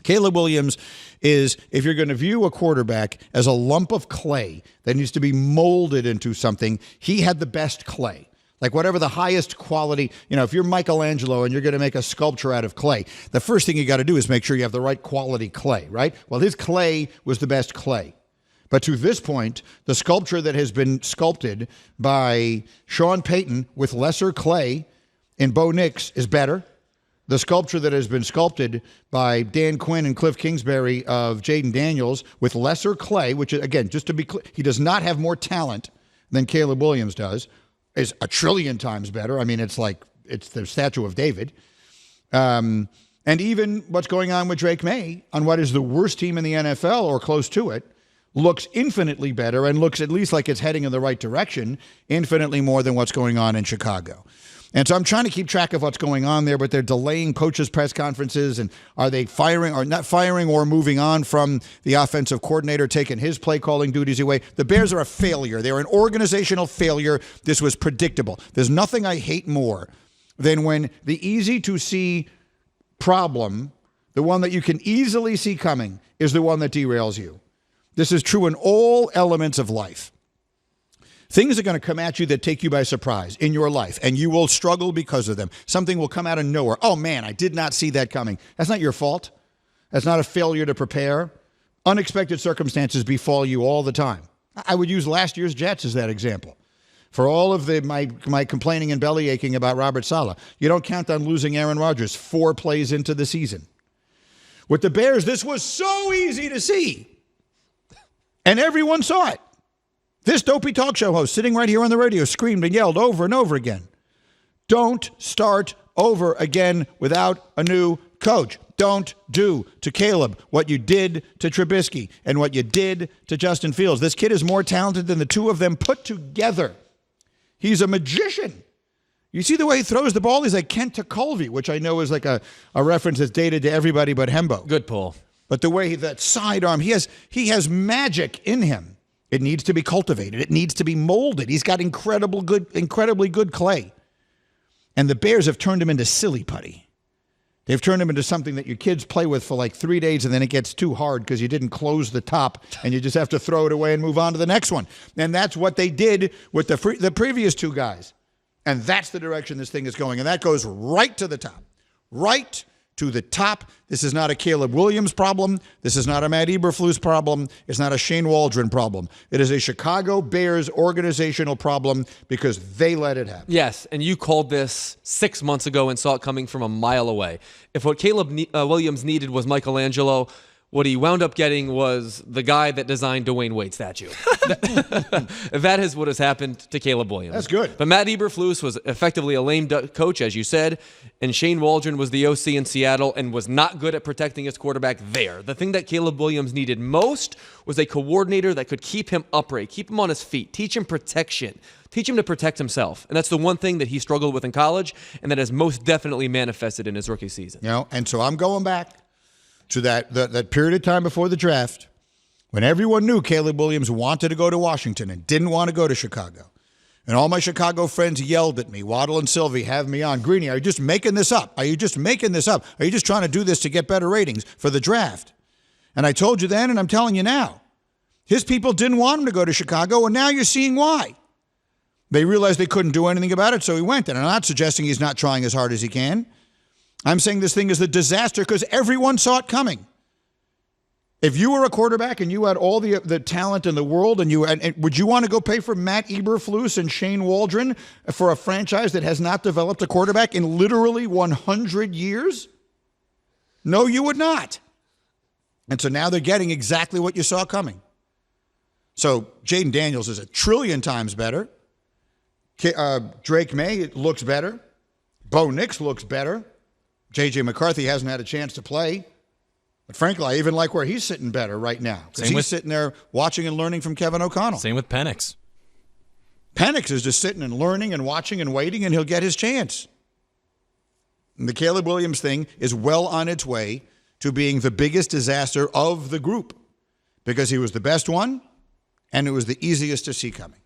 Caleb Williams is, if you're going to view a quarterback as a lump of clay that needs to be molded into something, he had the best clay. Like whatever the highest quality, if you're Michelangelo and you're going to make a sculpture out of clay, the first thing you got to do is make sure you have the right quality clay, right? Well, his clay was the best clay. But to this point, the sculpture that has been sculpted by Sean Payton with lesser clay in Bo Nix is better. The sculpture that has been sculpted by Dan Quinn and Cliff Kingsbury of Jaden Daniels with lesser clay, which, again, just to be clear, he does not have more talent than Caleb Williams does, is a trillion times better. I mean, it's the statue of David. And even what's going on with Drake May on what is the worst team in the NFL or close to it looks infinitely better and looks at least like it's heading in the right direction, infinitely more than what's going on in Chicago. And so I'm trying to keep track of what's going on there, but they're delaying coaches' press conferences. And are they firing or not firing or moving on from the offensive coordinator, taking his play calling duties away? The Bears are a failure. They're an organizational failure. This was predictable. There's nothing I hate more than when the easy to see problem, the one that you can easily see coming, is the one that derails you. This is true in all elements of life. Things are going to come at you that take you by surprise in your life, and you will struggle because of them. Something will come out of nowhere. Oh, man, I did not see that coming. That's not your fault. That's not a failure to prepare. Unexpected circumstances befall you all the time. I would use last year's Jets as that example. For all of my complaining and belly aching about Robert Saleh, you don't count on losing Aaron Rodgers 4 plays into the season. With the Bears, this was so easy to see, and everyone saw it. This dopey talk show host sitting right here on the radio screamed and yelled over and over again, don't start over again without a new coach. Don't do to Caleb what you did to Trubisky and what you did to Justin Fields. This kid is more talented than the two of them put together. He's a magician. You see the way he throws the ball? He's like Kent Colvey, which I know is like a reference that's dated to everybody but Hembo. Good pull. But the way that sidearm, he has magic in him. It needs to be cultivated. It needs to be molded. He's got incredibly good clay. And the Bears have turned him into silly putty. They've turned him into something that your kids play with for like 3 days, and then it gets too hard because you didn't close the top, and you just have to throw it away and move on to the next one. And that's what they did with the previous two guys. And that's the direction this thing is going. And that goes right to the top. Right to the top. This is not a Caleb Williams problem. This is not a Matt Eberflus problem. It's not a Shane Waldron problem. It is a Chicago Bears organizational problem because they let it happen. Yes, and you called this 6 months ago and saw it coming from a mile away. If what Caleb Williams needed was Michelangelo, what he wound up getting was the guy that designed Dwayne Wade's statue. That is what has happened to Caleb Williams. That's good. But Matt Eberflus was effectively a lame duck coach, as you said, and Shane Waldron was the OC in Seattle and was not good at protecting his quarterback there. The thing that Caleb Williams needed most was a coordinator that could keep him upright, keep him on his feet, teach him protection, teach him to protect himself. And that's the one thing that he struggled with in college, and that has most definitely manifested in his rookie season. And so I'm going back to that period of time before the draft when everyone knew Caleb Williams wanted to go to Washington and didn't want to go to Chicago. And all my Chicago friends yelled at me, Waddle and Sylvie, have me on. Greeny, are you just making this up? Are you just making this up? Are you just trying to do this to get better ratings for the draft? And I told you then, and I'm telling you now, his people didn't want him to go to Chicago, and now you're seeing why. They realized they couldn't do anything about it, so he went. And I'm not suggesting he's not trying as hard as he can. I'm saying this thing is a disaster because everyone saw it coming. If you were a quarterback and you had all the talent in the world, and would you want to go pay for Matt Eberflus and Shane Waldron for a franchise that has not developed a quarterback in literally 100 years? No, you would not. And so now they're getting exactly what you saw coming. So Jaden Daniels is a trillion times better. Drake May looks better. Bo Nix looks better. J.J. McCarthy hasn't had a chance to play. But frankly, I even like where he's sitting better right now. Because he's sitting there watching and learning from Kevin O'Connell. Same with Penix. Penix is just sitting and learning and watching and waiting, and he'll get his chance. And the Caleb Williams thing is well on its way to being the biggest disaster of the group because he was the best one, and it was the easiest to see coming.